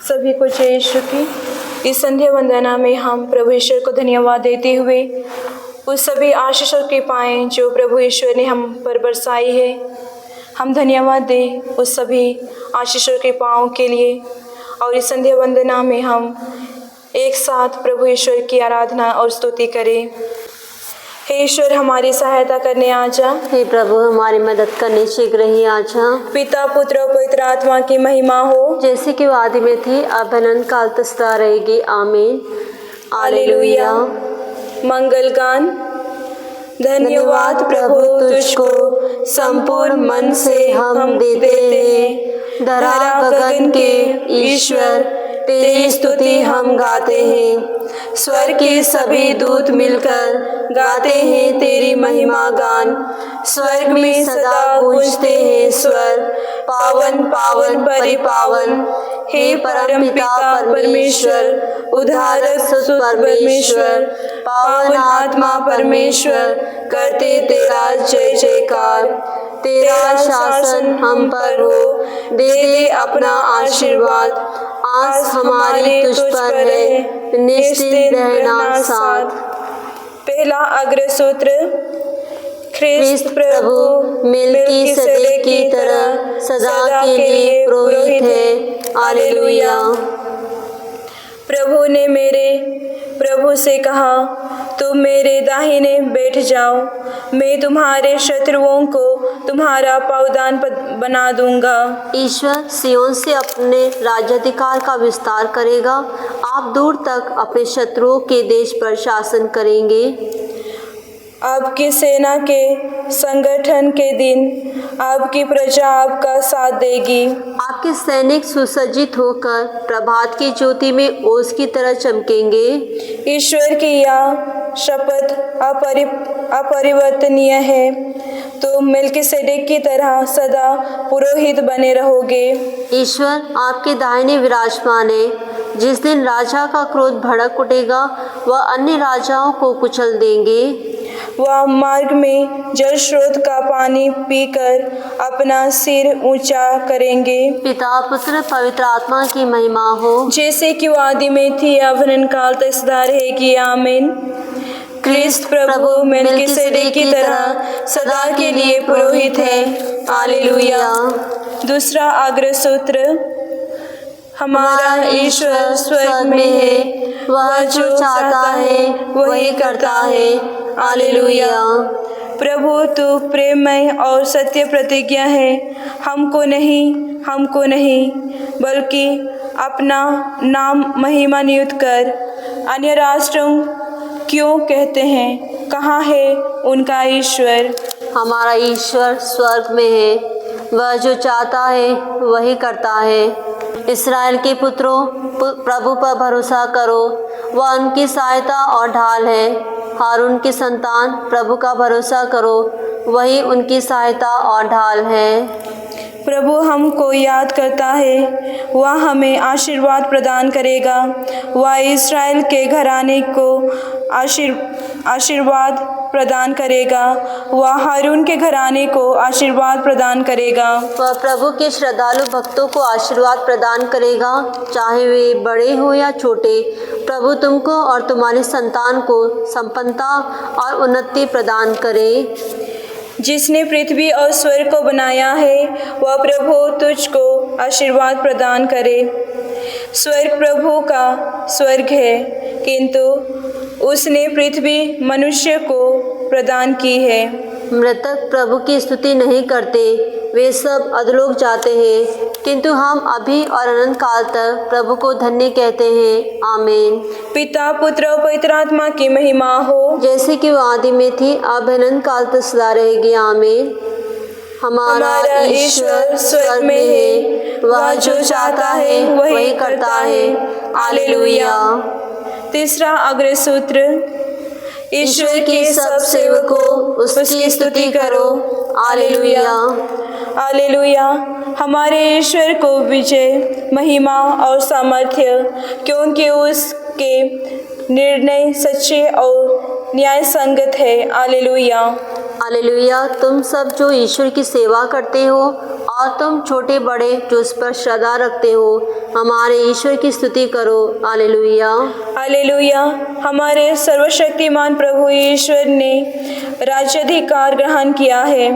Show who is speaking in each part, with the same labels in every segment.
Speaker 1: सभी को जय यीशु की। इस संध्या वंदना में हम प्रभु ईश्वर को धन्यवाद देते हुए उस सभी आशीष और कृपाएं जो प्रभु ईश्वर ने हम पर बरसाई है, हम धन्यवाद दें उस सभी आशीष और कृपाओं के लिए। और इस संध्या वंदना में हम एक साथ प्रभु ईश्वर की आराधना और स्तुति करें। हे ईश्वर, हमारी सहायता करने आ जा।
Speaker 2: हे प्रभु, हमारी मदद करने शीघ्र ही आ जा।
Speaker 1: पिता, पुत्र और पवित्र आत्मा की महिमा हो,
Speaker 2: जैसे कि वो आदि में थी, अब अनंत काल तक सदा रहेगी। आमीन।
Speaker 1: हालेलुया। मंगल गान। धन्यवाद प्रभु तुझको संपूर्ण मन से हम देते हैं।
Speaker 2: धरा गगन के ईश्वर, तेरी स्तुति हम गाते हैं।
Speaker 1: स्वर्ग के सभी दूत मिलकर गाते हैं तेरी महिमा गान। स्वर्ग में सदा गूंजते हैं स्वर, पावन पावन परिपावन। हे परम पिता परमेश्वर, उद्धारक सुत परमेश्वर, पावन आत्मा परमेश्वर, करते तेरा जय जयकार। तेरा शासन हम पर हो, दे दे अपना आशीर्वाद। आस हमारी तुझ पर है, निश्चित रहना साथ। पहला अग्रसूत्र। ख्रिस्त प्रभु मेलकीसेदेक की तरह सदा के लिए पुरोहित है। हालेलुया। प्रभु ने मेरे प्रभु से कहा, तुम मेरे दाहिने बैठ जाओ, मैं तुम्हारे शत्रुओं को तुम्हारा पावदान बना दूंगा।
Speaker 2: ईश्वर सियोन से अपने राज्याधिकार का विस्तार करेगा। आप दूर तक अपने शत्रुओं के देश पर शासन करेंगे।
Speaker 1: आपकी सेना के संगठन के दिन आपकी प्रजा आपका साथ देगी।
Speaker 2: आपके सैनिक सुसज्जित होकर प्रभात की ज्योति में ओस की तरह चमकेंगे।
Speaker 1: ईश्वर की यह शपथ अपरिवर्तनीय है, तो मेलकीसेदेक की तरह सदा पुरोहित बने रहोगे।
Speaker 2: ईश्वर आपके दाहिने विराजमान है। जिस दिन राजा का क्रोध भड़क उठेगा, वह अन्य राजाओं को कुचल देंगे।
Speaker 1: वह मार्ग में जल स्रोत का पानी पीकर अपना सिर ऊंचा करेंगे।
Speaker 2: पिता, पुत्र, पवित्र आत्मा की महिमा हो,
Speaker 1: जैसे कि वो आदि में थी, अब अनंत काल तक सदा रहेगी। आमीन। ख्रिस्त प्रभु मेलकीसेदेक की तरह सदा के लिए पुरोहित है। हालेलुया। दूसरा अग्रसूत्र। हमारा ईश्वर स्वर्ग में है, वह जो चाहता है वही करता है। हालेलुया। प्रभु तू प्रेममय और सत्य प्रतिज्ञा है। हमको नहीं बल्कि अपना नाम महिमा नियुक्त कर। अन्य राष्ट्रों क्यों कहते हैं, कहाँ है उनका ईश्वर?
Speaker 2: हमारा ईश्वर स्वर्ग में है, वह जो चाहता है वही करता है। इस्राएल के पुत्रों, प्रभु पर भरोसा करो, वह उनकी सहायता और ढाल है। हारून की संतान, प्रभु का भरोसा करो, वही उनकी सहायता और ढाल है।
Speaker 1: प्रभु हमको याद करता है, वह हमें आशीर्वाद प्रदान करेगा। वह इस्राएल के घराने को आशीर्वाद प्रदान करेगा। वह हारून के घराने को आशीर्वाद प्रदान करेगा।
Speaker 2: वह प्रभु के श्रद्धालु भक्तों को आशीर्वाद प्रदान करेगा, चाहे वे बड़े हो या छोटे। प्रभु तुमको और तुम्हारी संतान को संपन्नता और उन्नति प्रदान करे।
Speaker 1: जिसने पृथ्वी और स्वर्ग को बनाया है, वह प्रभु तुझको आशीर्वाद प्रदान करे। स्वर्ग प्रभु का स्वर्ग है, किंतु उसने पृथ्वी मनुष्य को प्रदान की है।
Speaker 2: मृतक प्रभु की स्तुति नहीं करते, वे सब अधोलोक जाते हैं, किंतु हम अभी और अनंत काल तक प्रभु को धन्य कहते हैं। आमीन।
Speaker 1: पिता, पुत्र और पवित्र आत्मा की महिमा हो,
Speaker 2: जैसे कि वो आदि में थी, अब अनंत काल तक सदा रहेगी। आमीन। हमारा ईश्वर स्वर्ग में है, वह जो चाहता है वही करता है। हालेलुया।
Speaker 1: तीसरा अग्रसूत्र। ईश्वर के सब सेवकों, उसकी स्तुति करो। हालेलुया। हालेलुया। हमारे ईश्वर को विजय, महिमा और सामर्थ्य, क्योंकि उसके निर्णय सच्चे और न्याय संगत है। हालेलुया।
Speaker 2: हालेलुया। तुम सब जो ईश्वर की सेवा करते हो और तुम छोटे बड़े जो उस पर श्रद्धा रखते हो हमारे ईश्वर की स्तुति करो। हालेलुया।
Speaker 1: हालेलुया। हमारे सर्वशक्तिमान प्रभु ईश्वर ने राज्याधिकार ग्रहण किया है।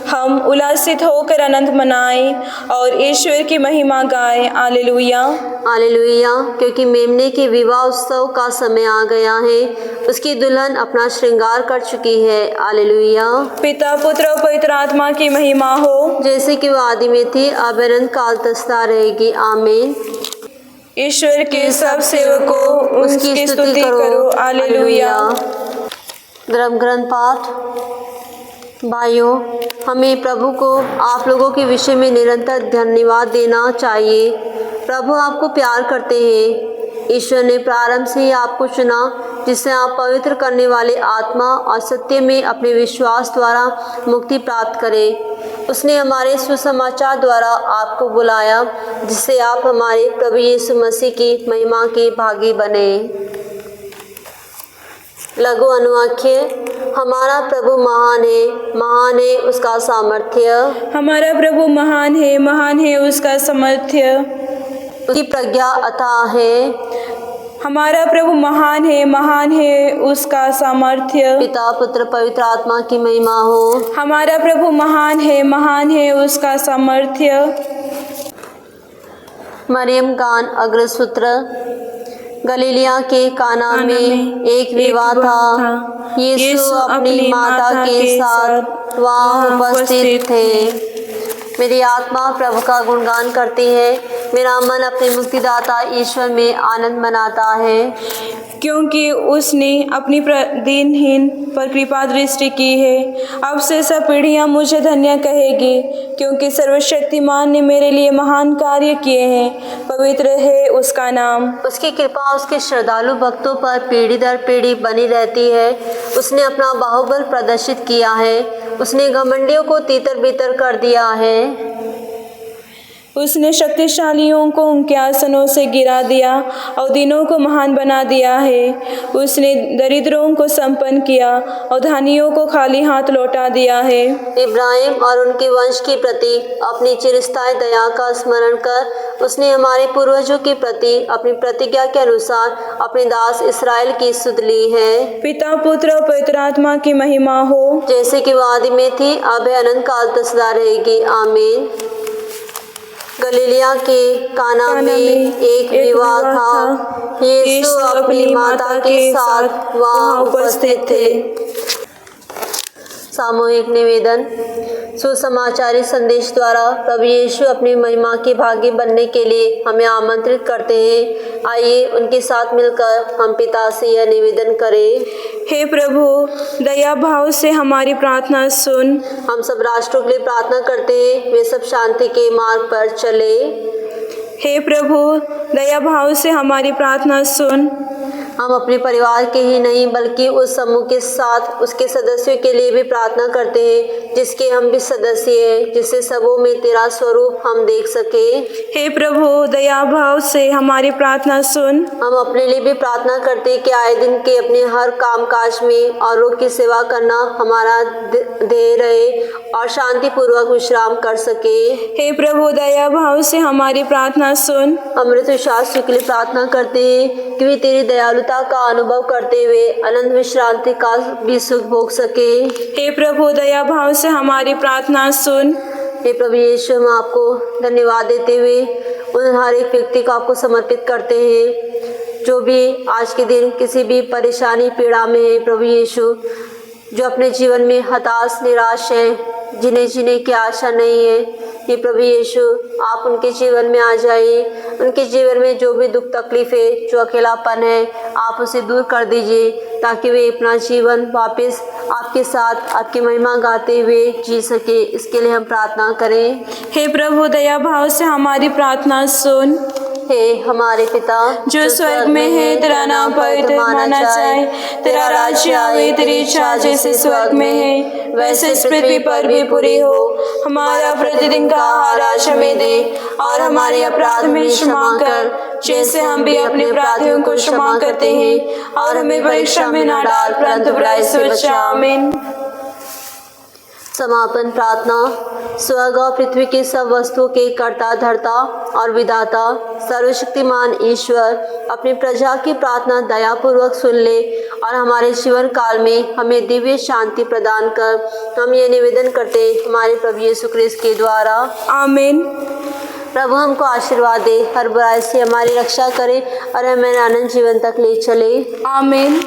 Speaker 1: हम उल्लासित होकर आनंद मनाएं और ईश्वर की महिमा गाएं। हालेलुया।
Speaker 2: हालेलुया। क्योंकि मेमने के विवाह उत्सव का समय आ गया है, उसकी दुल्हन अपना श्रृंगार कर चुकी है। हालेलुया।
Speaker 1: पिता पुत्र और पवित्र आत्मा की महिमा हो,
Speaker 2: जैसे कि वो आदि में थी, अब अनंत काल तक सदा रहेगी। आमीन।
Speaker 1: ईश्वर के सब सेवकों उसकी स्तुति करो। हालेलुया।
Speaker 2: धर्म ग्रंथ पाठ। भाइयों, हमें प्रभु को आप लोगों के विषय में निरंतर धन्यवाद देना चाहिए। प्रभु आपको प्यार करते हैं। ईश्वर ने प्रारंभ से ही आपको चुना, जिससे आप पवित्र करने वाले आत्मा और सत्य में अपने विश्वास द्वारा मुक्ति प्राप्त करें। उसने हमारे सुसमाचार द्वारा आपको बुलाया, जिससे आप हमारे प्रभु यीशु मसीह की महिमा के भागी बने। लघु अनुवाक्य। हमारा प्रभु महान है, महान है उसका सामर्थ्य।
Speaker 1: हमारा प्रभु महान है उसका सामर्थ्य।
Speaker 2: उसकी प्रज्ञा अथाह है।
Speaker 1: हमारा प्रभु महान है उसका सामर्थ्य।
Speaker 2: पिता पुत्र पवित्र आत्मा की महिमा हो।
Speaker 1: हमारा प्रभु महान है उसका सामर्थ्य।
Speaker 2: मरियम गान अग्रसूत्र। गलीलिया के काना में एक विवाह था। यीशु अपनी माता के साथ वहाँ उपस्थित थे। मेरी आत्मा प्रभु का गुणगान करती है, मेरा मन अपने मुक्तिदाता ईश्वर में आनंद मनाता है,
Speaker 1: क्योंकि उसने अपनी दीनहीन पर कृपा दृष्टि की है। अब से सब पीढ़ियां मुझे धन्य कहेगी, क्योंकि सर्वशक्तिमान ने मेरे लिए महान कार्य किए हैं। पवित्र है उसका नाम।
Speaker 2: उसकी कृपा उसके श्रद्धालु भक्तों पर पीढ़ी दर पीढ़ी बनी रहती है। उसने अपना बाहुबल प्रदर्शित किया है, उसने घमंडियों को तीतर बीतर कर दिया है।
Speaker 1: उसने शक्तिशालियों को उनके आसनों से गिरा दिया और दीनों को महान बना दिया है। उसने दरिद्रों को संपन्न किया और धनियों को खाली हाथ लौटा दिया है।
Speaker 2: इब्राहिम और उनके वंश के प्रति अपनी चिरस्थायी दया का स्मरण कर उसने हमारे पूर्वजों के प्रति अपनी प्रतिज्ञा के अनुसार अपने दास इस्राएल की सुध ली है।
Speaker 1: पिता पुत्र और पवित्र आत्मा की महिमा हो,
Speaker 2: जैसे कि वो आदि में थी, अब अनंत काल तक सदा रहेगी। आमीन। गलीलिया के काना में एक विवाह था। यीशु अपनी माता के साथ वहाँ उपस्थित थे। सामूहिक निवेदन। सुसमाचारी संदेश द्वारा प्रभु यीशु अपनी महिमा के भागी बनने के लिए हमें आमंत्रित करते हैं। आइए उनके साथ मिलकर हम पिता से यह निवेदन करें।
Speaker 1: हे प्रभु, दया भाव से हमारी प्रार्थना सुन।
Speaker 2: हम सब राष्ट्रों के लिए प्रार्थना करते हैं, वे सब शांति के मार्ग पर चले।
Speaker 1: हे प्रभु, दया भाव से हमारी प्रार्थना सुन।
Speaker 2: हम अपने परिवार के ही नहीं बल्कि उस समूह के साथ उसके सदस्यों के लिए भी प्रार्थना करते हैं, जिसके हम भी सदस्य हैं, जिससे सबों में तेरा स्वरूप हम देख सके।
Speaker 1: हे प्रभु, दया भाव से हमारी प्रार्थना सुन।
Speaker 2: हम अपने लिए भी प्रार्थना करते हैं कि आए दिन के अपने हर काम काज में औरों की सेवा करना हमारा ध्येय रहे और शांति पूर्वक विश्राम कर सके।
Speaker 1: हे प्रभु, दया भाव से हमारी प्रार्थना सुन।
Speaker 2: अमृत विश्वास के लिए प्रार्थना करते हैं कि वे तेरी दयालुता का अनुभव करते हुए अनंत विश्रांति का भी सुख भोग सके।
Speaker 1: हे प्रभु, दया भाव से हमारी प्रार्थना सुन।
Speaker 2: हे प्रभु यीशु, हम आपको धन्यवाद देते हुए उन हर एक व्यक्ति को आपको समर्पित करते हैं जो भी आज के दिन किसी भी परेशानी पीड़ा में है। प्रभु यीशु, जो अपने जीवन में हताश निराश है, जिन्हें जीने की आशा नहीं है, ये प्रभु यीशु आप उनके जीवन में आ जाइए। उनके जीवन में जो भी दुख तकलीफ है, जो अकेलापन है, आप उसे दूर कर दीजिए, ताकि वे अपना जीवन वापस आपके साथ आपकी महिमा गाते हुए जी सके। इसके लिए हम प्रार्थना करें।
Speaker 1: हे प्रभु, दया भाव से हमारी प्रार्थना सुन।
Speaker 2: हे हमारे पिता
Speaker 1: जो स्वर्ग में है, तेरा नाम पवित्र माना जाए, तेरा राज्य आए, तेरी इच्छा जैसे स्वर्ग में है वैसे इस पृथ्वी पर भी पूरी हो। हमारा प्रतिदिन का आहार आज हमें दे, और हमारे अपराध में क्षमा कर, जैसे हम भी अपने अपराधियों को क्षमा करते हैं, और हमें परीक्षा में न डाल, परंतु बुराई से बचा। आमीन।
Speaker 2: समापन प्रार्थना। स्वर्ग और पृथ्वी की सब वस्तुओं के कर्ता धर्ता और विधाता सर्वशक्तिमान ईश्वर अपनी प्रजा की प्रार्थना दयापूर्वक सुन ले और हमारे जीवन काल में हमें दिव्य शांति प्रदान कर। हम ये निवेदन करते हमारे प्रभु यीशु क्रिस्त के द्वारा।
Speaker 1: आमीन।
Speaker 2: प्रभु हमको आशीर्वाद दे, हर बुराई से हमारी रक्षा करे और हमें आनंद जीवन तक ले चले।
Speaker 1: आमीन।